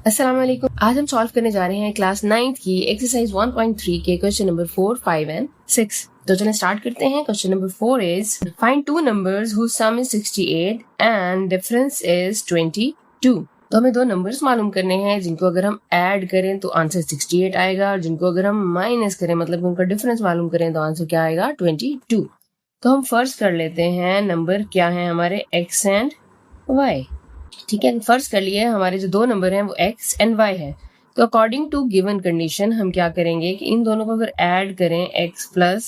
अस्सलाम वालेकुम। आज हम सॉल्व करने जा रहे हैं क्लास 9th की एक्सरसाइज 1.3 के क्वेश्चन नंबर 4, 5 एंड 6। तो चलिए स्टार्ट करते हैं। Question number 4 is find two numbers whose sum is 68 and difference is 22। तो हमें दो नंबर्स मालूम करने हैं जिनको अगर हम ऐड करें तो आंसर 68 आएगा, और जिनको अगर हम माइनस करें मतलब उनका डिफरेंस मालूम करें तो आंसर क्या आएगा 22। तो हम फर्स्ट कर लेते हैं नंबर क्या है हमारे x एंड y। ठीक है, फर्स्ट कर लिए हमारे जो दो नंबर हैं वो x एंड y है। तो अकॉर्डिंग टू गिवन कंडीशन हम क्या करेंगे कि इन दोनों को अगर ऐड करें x plus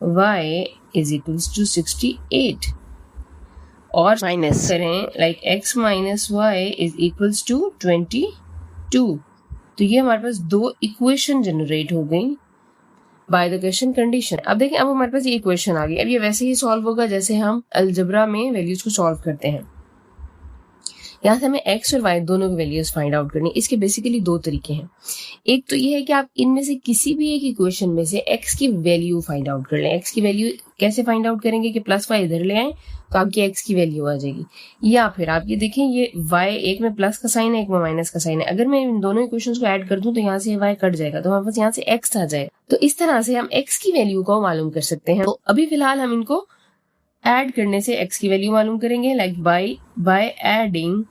y is equals to 68 और माइनस करें like x minus y is equals to 22। तो ये हमारे पास दो इक्वेशन जनरेट हो गई बाय द क्वेश्चन कंडीशन। अब देखें, अब हमारे पास ये इक्वेशन आ गई। अब ये वैसे ही सॉल्व होगा जैसे हम अलजेब्रा में वैल्यूज को सॉल्व करते हैं। यहाँ से हमें x और y दोनों की वैल्यूज फाइंड आउट करनी। इसके बेसिकली दो तरीके हैं। एक तो ये है कि आप इनमें से किसी भी एक इक्वेशन में से x की वैल्यू फाइंड आउट कर लें। x की वैल्यू कैसे फाइंड आउट करेंगे कि प्लस y इधर ले आए तो आपकी x की वैल्यू आ जाएगी। या फिर आप ये देखें, ये y एक में प्लस का साइन है, एक में माइनस का साइन है। अगर मैं इन दोनों इक्वेशंस को ऐड कर दूं तो यहाँ से y कट जाएगा, तो हमारे पास यहाँ से x आ जाएगा। तो इस तरह से हम x की वैल्यू को मालूम कर सकते हैं। तो अभी फिलहाल हम इनको ऐड करने से x की वैल्यू मालूम करेंगे, like by adding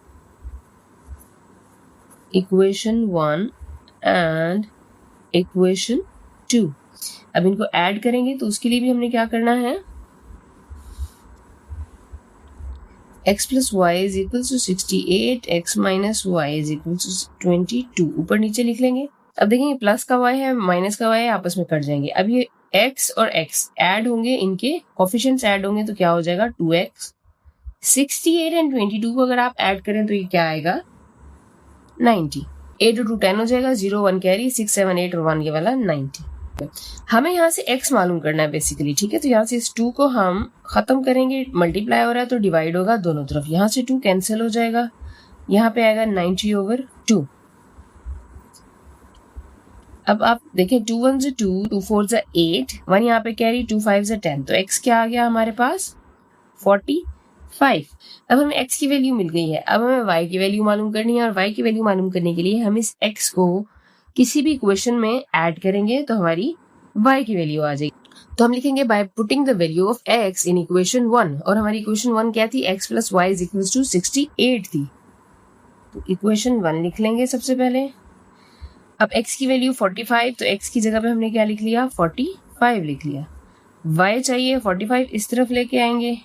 equation 1 and equation 2। अब इनको ऐड करेंगे तो उसके लिए भी हमने क्या करना है, x plus Y is equal to 68, x minus Y is equal to 22। ऊपर नीचे लिख लेंगे। अब देखेंगे प्लस का y है माइनस का y है, आपस में कट जाएंगे। अब ये x और x ऐड होंगे, इनके कोफिशिएंट्स ऐड होंगे तो क्या हो जाएगा 2x। 68 एंड 22 को अगर आप ऐड करें तो ये क्या आएगा 90। 8 और 2 10 हो जाएगा, 0 1 कैरी, 6 7 8 और 1 ये वाला 90। हमें यहाँ से x मालूम करना है बेसिकली। ठीक है, तो यहाँ से इस 2 को हम खत्म करेंगे, मल्टीप्लाई हो रहा है तो डिवाइड होगा दोनों तरफ। यहाँ से 2 कैंसिल हो जाएगा, यहाँ पे आएगा 90/2। अब आप देखें 2 1 से 2, 2 4 से 8, 1 यहाँ पे कैरी, 2 5 से 10। तो x क्या आ गया हमारे पास 45। अब हमें x की वैल्यू मिल गई है। अब हमें y की वैल्यू मालूम करनी है, और y की वैल्यू मालूम करने के लिए हम इस x को किसी भी इक्वेशन में ऐड करेंगे तो हमारी y की वैल्यू आ जाएगी। तो हम लिखेंगे by putting the value of x in equation 1, और हमारी इक्वेशन 1 क्या थी, x plus Y is equal to 68 थी। तो इक्वेशन 1 लिख लेंगे सबसे पहले। अब x की वैल्यू 45, तो x की जगह पे हमने क्या लिख लिया 45 लिख लिया। y चाहिए 45, इस तरफ लेके आएंगे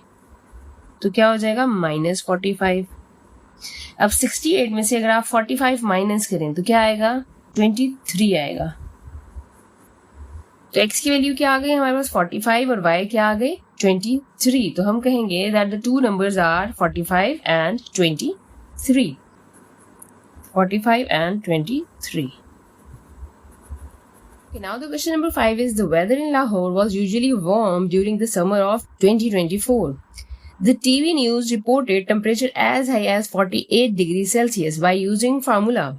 तो क्या हो जाएगा -45। अब 68 में से अगर आप 45 माइनस करें तो क्या आएगा 23 आएगा। तो x की वैल्यू क्या आ गई हमारे पास 45 और y क्या आ गई 23। तो हम कहेंगे that the two numbers are 45 and 23। 45 and 23। Okay, now the question number 5 is the weather in Lahore was usually warm during the summer of 2024. The TV news reported temperature as high as 48 degrees Celsius by using formula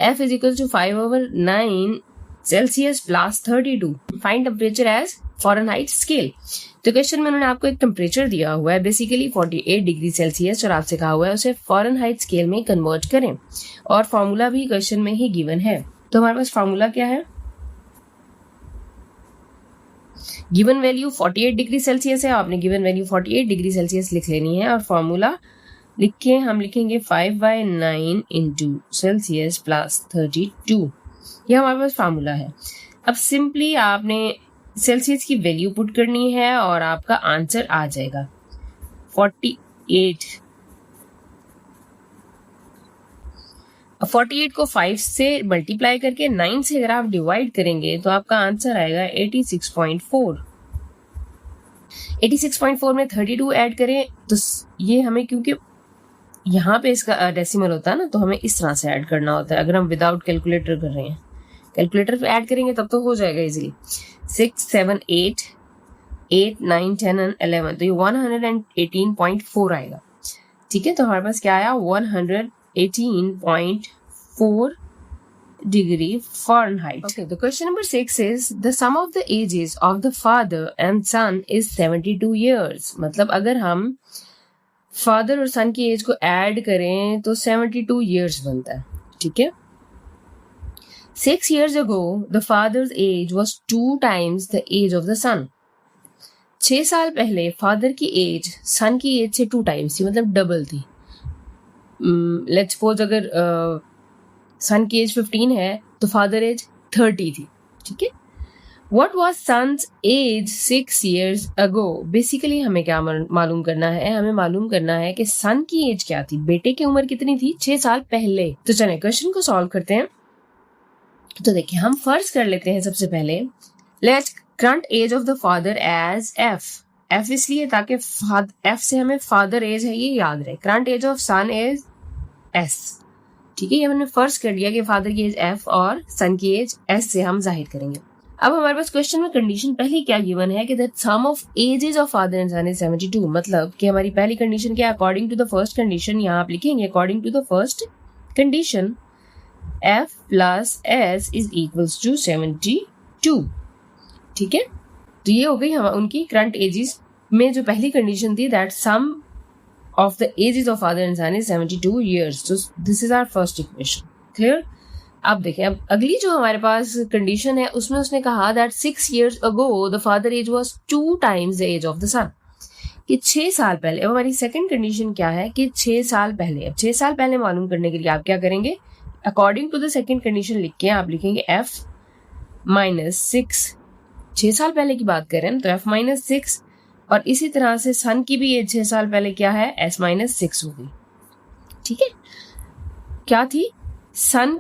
F is equal to 5/9 Celsius plus 32. Find temperature as Fahrenheit scale. तो question में उन्होंने आपको एक temperature दिया हुआ है basically 48 degree Celsius, और आपसे कहा हुआ है उसे फॉरेनहाइट स्केल में कन्वर्ट करें, और फॉर्मूला भी क्वेश्चन में ही गिवन है। तो हमारे पास फॉर्मूला क्या है, गिवन वैल्यू 48 डिग्री सेल्सियस है, आपने गिवन वैल्यू 48 डिग्री सेल्सियस लिख लेनी है, और फॉर्मूला लिख के हम लिखेंगे 5/9 इंटू सेल्सियस प्लस 32। यह हमारे पास फॉर्मूला है। अब सिंपली आपने सेल्सियस की वैल्यू पुट करनी है और आपका आंसर आ जाएगा 48। 48 को 5 से मल्टीप्लाई करके 9 से अगर आप डिवाइड करेंगे तो आपका आंसर आएगा 86.4। 86.4 में 32 ऐड करें तो ये हमें, क्योंकि यहाँ पे इसका डेसिमल होता है ना, तो हमें इस तरह से ऐड करना होता है। अगर हम विदाउट कैलकुलेटर कर रहे हैं, कैलकुलेटर पे ऐड करेंगे तब तो हो जाएगा इजीली। 6 7 8 8 9 10 एंड 11, तो ये 118.4 आएगा। ठीक है, तो हमारे पास क्या आया 118.4 degree Fahrenheit. Okay, the question number 6 is the sum of the ages of the father and son is 72 years. मतलब अगर हम फादर और सन की एज को ऐड करें तो 72 years बनता है। ठीक है। 6 years ago the father's age was 2 times the age of the son. 6 साल पहले फादर की एज सन की एज से 2 टाइम्स थी, मतलब डबल थी। लेट्स सपोज अगर सन की एज 15 है तो फादर एज 30 थी, ठीक है। What was son's age 6 years ago? Basically हमें क्या मालूम करना है, हमें मालूम करना है कि सन की एज क्या थी, बेटे की उम्र कितनी थी 6 साल पहले। तो चलें क्वेश्चन को सॉल्व करते हैं। तो देखिए हम फर्ज कर लेते हैं सबसे पहले, let's current age of the father age F इसलिए ताकि एफ से हमें फादर एज है ये याद रहे। Current age of son is S, ठीक है। ये हमने फर्ज कर लिया कि फादर की एज एफ और सन की एज एस से हम जाहिर करेंगे। अब हमारे पास क्वेश्चन में कंडीशन पहली क्या गिवन है कि that sum of ages of father and son is 72, मतलब कि हमारी पहली कंडीशन क्या है, according to the first condition, यहाँ आप लिखेंगे according to the first condition f plus s is equals to 72, ठीक है। तो ये हो गई हम उनकी करंट एजेस में जो पहली कंडीशन थी, that sum of the ages of father and son is 72 years. So this is our first equation. Clear? अब देखें, अब अगली जो हमारे पास कंडीशन है उसमें उसने कहा that 6 years ago the father age was 2 times the age of the son, कि 6 साल पहले। अब हमारी सेकंड कंडीशन क्या है कि 6 साल पहले। अब 6 साल पहले मालूम करने के लिए आप क्या करेंगे, according to the second condition लिख के आप लिखेंगे f माइनस 6, 6 साल पहले की बात कर रहे हैं तो f माइनस 6, और इसी तरह से सन की भी एज 6 साल पहले क्या है, s माइनस 6 होगी, ठीक है। क्या थी, सन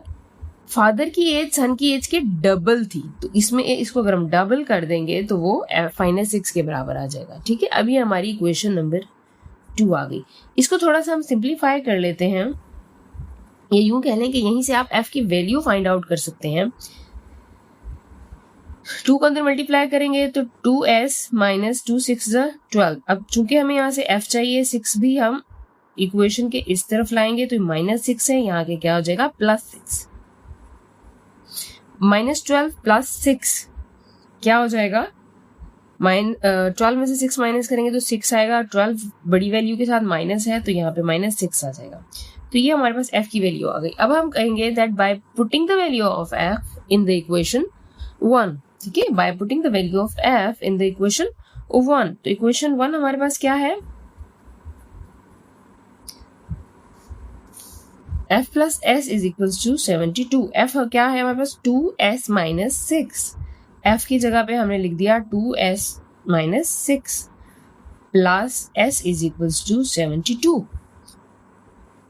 फादर की एज सन की एज के डबल थी, तो इसमें इसको अगर हम डबल कर देंगे तो वो माइनस 6 के बराबर आ जाएगा, ठीक है। अभी हमारी इक्वेशन नंबर 2 आ गई। इसको थोड़ा सा हम सिंप्लीफाई कर लेते हैं, ये यूं कह लें कि यहीं से आप f की वैल्यू फाइंड आउट कर सकते हैं। 2 को अंदर मल्टीप्लाई करेंगे तो 2s माइनस 2 6 12। अब चूंकि हमें यहाँ से f चाहिए, 6 भी हम इक्वेशन के इस तरफ लाएंगे तो माइनस 6 है, यहाँ के क्या हो जाएगा प्लस 6, माइनस 12 प्लस 6 क्या हो जाएगा, 12 में से 6 माइनस करेंगे तो 6 आएगा, 12 बड़ी वैल्यू के साथ माइनस है तो यहाँ पे माइनस 6 आ जाएगा। तो ये हमारे पास f की वैल्यू आ गई। अब हम कहेंगे that by putting the value of f in the equation 1, ठीक है, by putting the value of f in the equation 1। तो इक्वेशन 1 हमारे पास क्या है, f plus s is equals to 72। f क्या है हमारे पास 2s माइनस 6, f की जगह पे हमने लिख दिया 2s minus 6 plus s is equals to 72।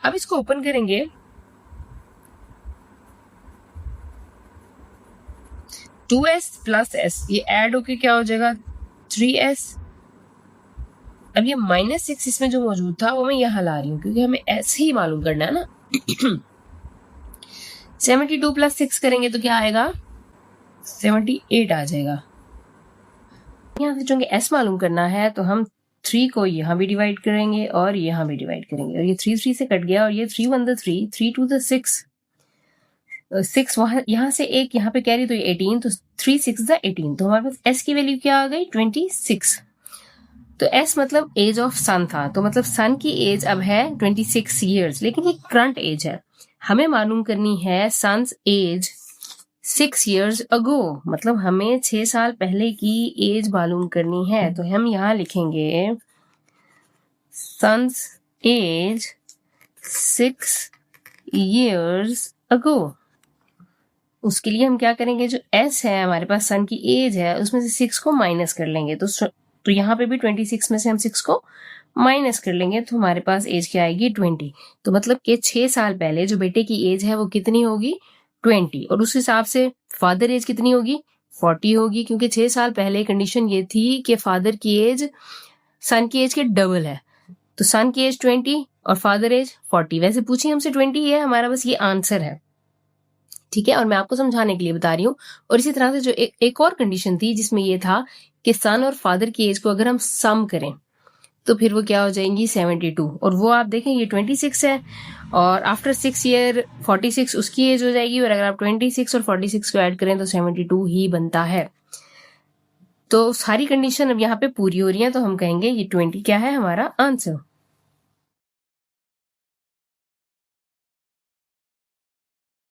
अब इसको ओपन करेंगे, टू एस प्लस एस ये ऐड होके क्या हो जाएगा 3s। अब ये माइनस 6 इसमें जो मौजूद था वो मैं यहाँ ला रही हूँ क्योंकि हमें s ही मालूम करना है ना। 72 प्लस 6 करेंगे तो क्या आएगा 78 आ जाएगा। यहाँ से चूंकि s मालूम करना है तो हम 3 को यहाँ भी डिवाइड करेंगे और यहाँ भी डिवाइड करेंगे, और ये 3 3 से कट गया और ये 3 1 3 3 2 6 6 वहां यहाँ से एक यहाँ पे कैरी तो ये 18, तो 3 6 18, तो हमारे पास s की वैल्यू क्या आ गई 26। तो s मतलब एज ऑफ सन था, तो मतलब सन की एज अब है 26 years, लेकिन ये करंट एज है। हमें मालूम करनी है सन्स एज 6 years ago, मतलब हमें 6 साल पहले की एज मालूम करनी है। तो हम यहाँ लिखेंगे सन्स एज 6 years ago। उसके लिए हम क्या करेंगे, जो s है हमारे पास सन की एज है उसमें से 6 को माइनस कर लेंगे, तो यहाँ पे भी 26 में से हम 6 को माइनस कर लेंगे तो हमारे पास एज क्या आएगी 20। तो मतलब कि 6 साल पहले जो बेटे की एज है वो कितनी होगी 20, और उस हिसाब से फादर एज कितनी होगी 40 होगी, क्योंकि 6 साल पहले कंडीशन ये थी कि फादर की एज सन की एज के डबल है, तो सन की एज 20 और फादर एज 40। वैसे पूछिए हमसे 20 है, हमारा बस ये आंसर है, ठीक है, और मैं आपको समझाने के लिए बता रही हूँ। और इसी तरह से जो एक और कंडीशन थी जिसमें ये था कि सन और फादर की एज को अगर हम सम करें तो फिर वो क्या हो जाएंगी 72, और वो आप देखें ये 26 है और आफ्टर 6 year 46 उसकी एज हो जाएगी, और अगर आप 26 और 46 को ऐड करें तो 72 ही बनता है। तो सारी कंडीशन अब यहाँ पे पूरी हो रही है, तो हम कहेंगे ये 20 क्या है हमारा आंसर।